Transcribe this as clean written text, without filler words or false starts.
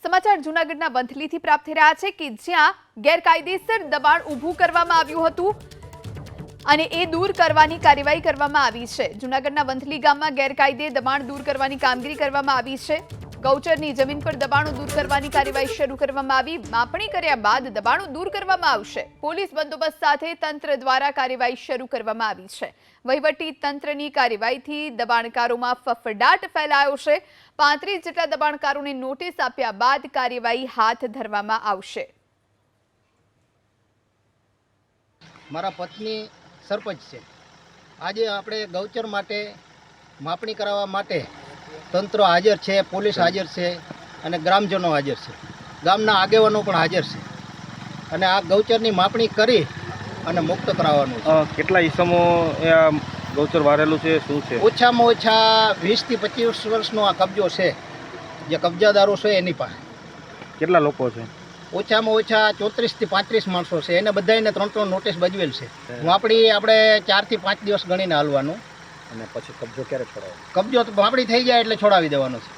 સમાચાર જૂનાગઢના વંથલીથી પ્રાપ્ત થઈ રહ્યા છે કે જ્યાં ગેરકાયદેસર દબાણ ઊભું કરવામાં આવ્યું હતું અને એ દૂર કરવાની કાર્યવાહી કરવામાં આવી છે। જૂનાગઢના વંથલી ગામમાં ગેરકાયદે દબાણ દૂર કરવાની કામગીરી કરવામાં આવી છે। ગૌચરની જમીન પર દબાણો દૂર કરવાની કાર્યવાહી શરૂ કરવામાં આવી। માપણી કર્યા બાદ દબાણો દૂર કરવામાં આવશે। પોલીસ બંદોબસ્ત સાથે તંત્ર દ્વારા કાર્યવાહી શરૂ કરવામાં આવી છે। વહીવટી તંત્રની કાર્યવાહીથી દબાણકારોમાં ફફડાટ ફેલાયો છે। 35 જેટલા દબાણકારોને નોટિસ આપ્યા બાદ કાર્યવાહી હાથ ધરવામાં આવશે। મારા પત્ની સરપંચ છે। આજે આપણે ગૌચર માટે માપણી કરાવવા માટે તંત્ર હાજર છે, પોલીસ હાજર છે અને ગ્રામજનો હાજર છે, ગામના આગેવાનો પણ હાજર છે અને આ ગૌચરની માપણી કરી અને મુક્ત કરાવવાનું છે। કેટલા ઈસમો ગૌચર વારેલું છે, શું છે? ઓછામાં ઓછા 20 થી 25 વર્ષનો આ કબજો છે, જે કબજાદારો છે એની પાસે। કેટલા લોકો છે? ઓછામાં ઓછા 34 થી 35 માણસો છે, એને બધાને 3 નોટિસ બજવેલ છે। માપણી આપણે 4 થી 5 દિવસ ગણીને હાલવાનું અને પછી કબજો ક્યારે છોડાવો? કબજો તો માપણી થઈ જાય એટલે છોડાવી દેવાનો છે।